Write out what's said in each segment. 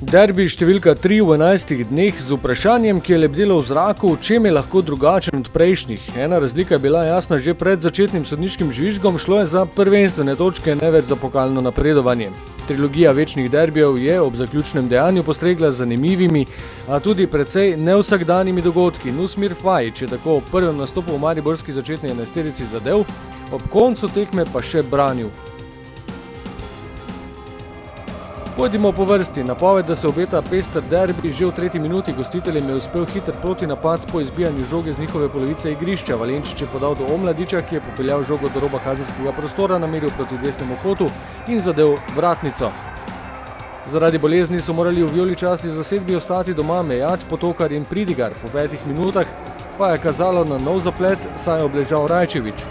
Derbi številka 3 v 11 dneh z vprašanjem, ki je lebdelo v zraku, v čem je lahko drugačen od prejšnjih. Ena razlika je bila jasna že pred začetnim sodniškim žvižgom, šlo je za prvenstvene točke, ne več za pokalno napredovanje. Trilogija večnih derbijev je ob zaključnem dejanju postregla z zanimivimi, a tudi precej nevsakdanjimi dogodki. Nusmir Fajić je tako ob prvem nastopu v mariborski začetni enajsterici zadel, ob koncu tekme pa še branil. Pojdimo po vrsti. Napoved, da se obeta pester derbi, že v 3. minuti gostiteljem je uspel hiter protinapad po izbijanju žoge z njihove polovice igrišča. Valenčič je podal do Omladiča, ki je popeljal žogo do roba kazenskega prostora, nameril proti desnemu kotu in zadel vratnico. Zaradi bolezni so morali v vijoličasti zasedbi ostati doma Mejač, Potokar in Pridigar. Po 5 minutah pa je kazalo na nov zaplet, saj je obležal Rajčević.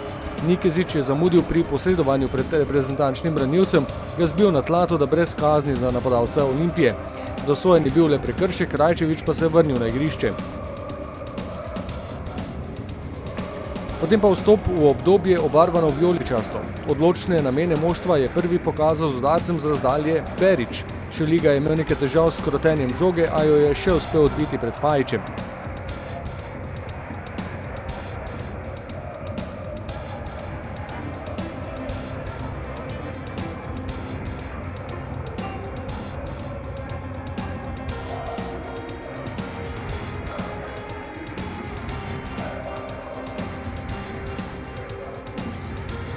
Nikezić je zamudil pri posredovanju pred reprezentančnim branilcem, ga zbil na tla, da brez kazni za napadalca Olimpije. Dosojen je bil le prekršek, Rajčević pa se je vrnil na igrišče. Potem pa vstop v obdobje obarvano vijoličasto. Odločne namene moštva je prvi pokazal z udarcem z razdalje Berić. Šeliga je imel nekaj težav s krotenjem žoge, a jo je še uspel odbiti pred Fajićem.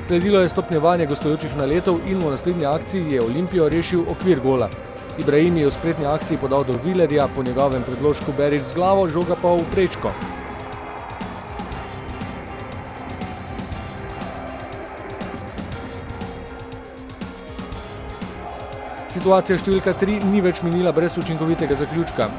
Sledilo je stopnjevanje gostujočih naletov in v naslednji akciji je Olimpijo rešil okvir gola. Ibrahim je v spretni akciji podal do Villerja, po njegovem predložku Berić z glavo, žoga pa v prečko. Situacija številka 3 ni več minila brez učinkovitega zaključka.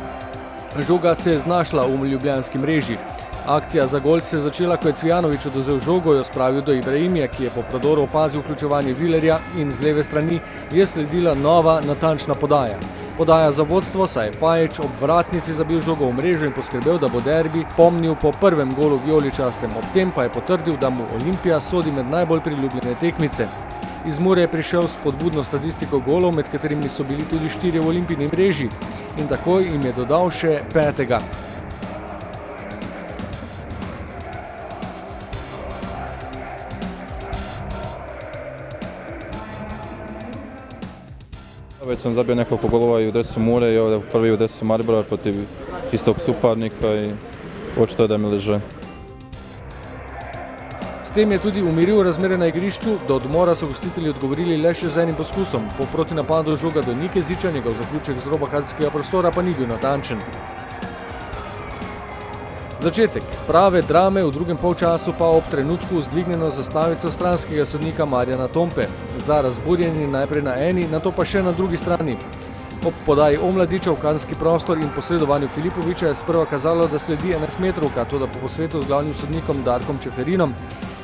Žoga se je znašla v ljubljanski mreži. Akcija za gol se je začela, ko je Cvijanović odvzel žogo, jo spravil do Ibrahimija, ki je po prodoru opazil vključevanje Villerja in z leve strani je sledila nova natančna podaja. Podaja za vodstvo, saj je Fajić ob vratnici zabil žogo v mrežo in poskrbel, da bo derbi pomnil po prvem golu vijoličastem. Ob tem pa je potrdil, da mu Olimpija sodi med najbolj priljubljene tekmice. Iz Mure je prišel s spodbudno statistiko golov, med katerimi so bili tudi 4 v Olimpijini mreži, in takoj jim je dodal še 5. Već sam zabio nekoliko golova i u dresu Mure i ovdje prvi u dresu Maribora protiv istog suparnika i očito je da mi leže. S tem je tudi umiril razmere na igrišču, do odmora so gostitelji odgovorili le še z enim poskusom. Po protinapadu žoga do Nikezića, njegov zaključek z roba kazenskega prostora pa ni bil natančen. Začetek prave drame v drugem polčasu pa ob trenutku z dvignjeno zastavico stranskega sodnika Marjana Tompe. Za razburjenje najprej na eni, nato pa še na drugi strani. Ob podaji Omladiča v kazenski prostor in posredovanju Filipovića je sprva kazalo, da sledi 11-metrovka, toda po posvetu z glavnim sodnikom Darkom Čeferinom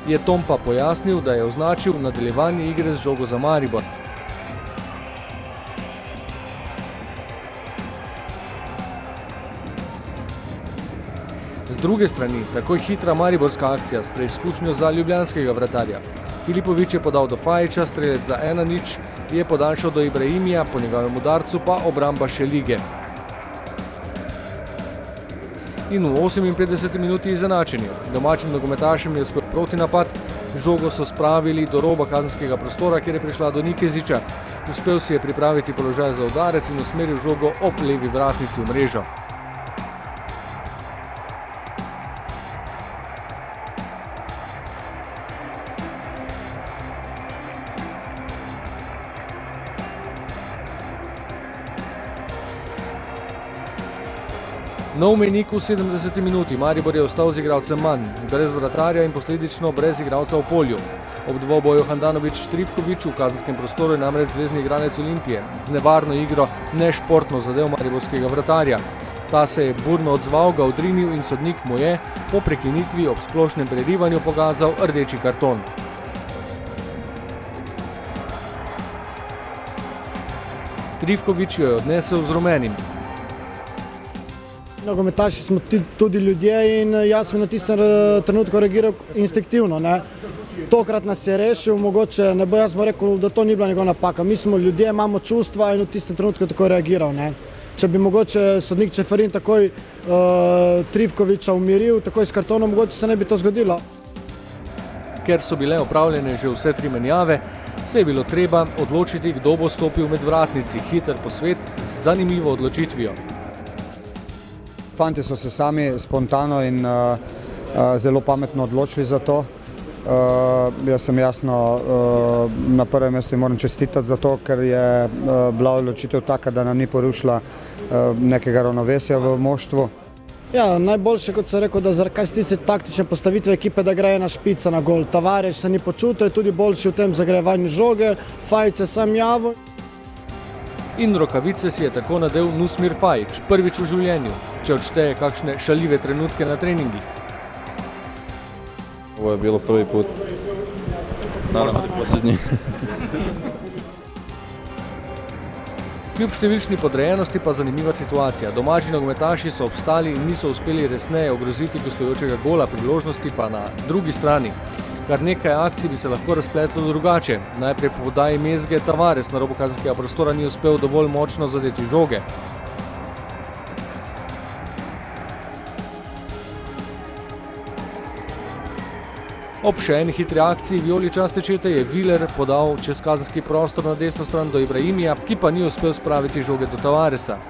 je Tompa pojasnil, da je označil nadaljevanje igre z žogo za Maribor. Z druge strani, takoj hitra mariborska akcija s preizkušnjo za ljubljanskega vratarja. Filipović je podal do Fajića, strelec za 1-0 je podaljšal do Ibrahimija, po njegovem udarcu pa obramba Šelige. In v 58 minuti izenačenje. Domačim nogometašem je uspel protinapad, žogo so spravili do roba kazenskega prostora, kjer je prišla do Nikezića. Uspel si je pripraviti položaj za udarec in usmeril žogo ob levi vratnici v mrežo. Nov mejnik v 70 minuti. Maribor je ostal z igralcem manj, brez vratarja in posledično brez igralca v polju. Ob dvoboju Handanović-Trifković v kazenskem prostoru je namreč zvezni igralec Olimpije z nevarno igro nešportno zadel mariborskega vratarja. Ta se je burno odzval, ga odrinil in sodnik mu je po prekinitvi ob splošnem prerivanju pokazal rdeči karton. Trifković jo je odnesel z rumenim. Nogometaši smo tudi ljudje in jaz sem na tistem trenutku reagiral instinktivno. Tokrat nas je rešil, mogoče ne bo jaz rekel, da to ni bila njegova napaka. Mi smo ljudje, imamo čustva in v tistem trenutku tako reagiral. če bi mogoče sodnik Čeferin takoj Trifkoviča umiril, takoj s kartonom, mogoče se ne bi to zgodilo. Ker so bile opravljene že vse 3 menjave, se je bilo treba odločiti, kdo bo stopil med vratnici. Hiter posvet z zanimivo odločitvijo. Fanti so se sami spontano in zelo pametno odločili za to. Jaz sem jasno na prvem mestu moram čestitati za to, ker je bila odločitev taka, da nam ni porušila nekega ravnovesja v moštvu. Ja, najboljše, kot sem rekel, da zaradi tiste taktične postavitve ekipe, da gre ena špica na gol. Tavares se ni počutil, tudi boljši v tem zagrevanju žoge, Fajić je sam javo. In rokavice si je tako nadel Nusmir Fajić, prvič v življenju, če odšteje kakšne šaljive trenutke na treningih. Ovo je bilo prvi put. Naravno, posljednji. Kljub številčni podrejenosti pa zanimiva situacija. Domači nogometaši so obstali in niso uspeli resneje ogroziti gostujočega gola, priložnosti pa na drugi strani. Kar nekaj akcij bi se lahko razpletlo drugače. Najprej po podaji Mezge Tavares na robu kazenskega prostora ni uspel dovolj močno zadeti žoge. Ob še eni hitri akciji vijoličaste čete je Viler podal čez kazenski prostor na desno stran do Ibrahimija, ki pa ni uspel spraviti žoge do Tavaresa.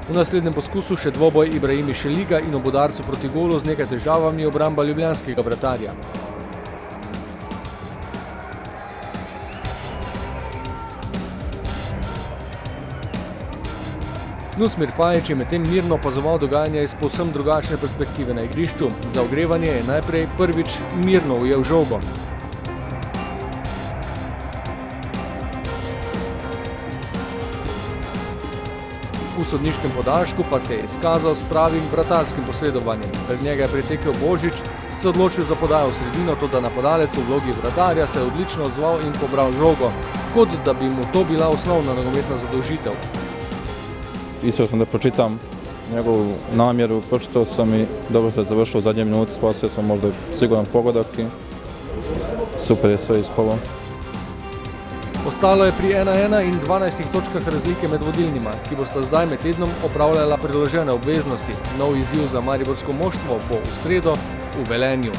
V naslednjem poskusu še dvoboj Ibrahimi Šeliga in ob udarcu proti golu z nekaj težavami obramba ljubljanskega vratarja. Nusmir Fajić je medtem mirno opazoval dogajanje iz povsem drugačne perspektive na igrišču. Za ogrevanje je najprej prvič mirno ujel žogo. V sodniškem podaljšku pa se je izkazal s pravim vratarskim posredovanjem. Pred njega je pritekel Božič, se odločil za podajo v sredino, toda napadalec v vlogi vratarja se je odlično odzval in pobral žogo, kot da bi mu to bila osnovna nogometna zadolžitev. Isto sam da pročitam njegovu namjeru, pročitao sam i dobro se završilo u zadnje minuti, spasio sam možda siguran pogodak i super je sve ispalo. Ostalo je pri 1:1 in 12 točkah razlike med vodilnima, ki bosta zdaj med tednom opravljala priložene obveznosti. Nov izziv za mariborsko moštvo bo v sredo v Velenju.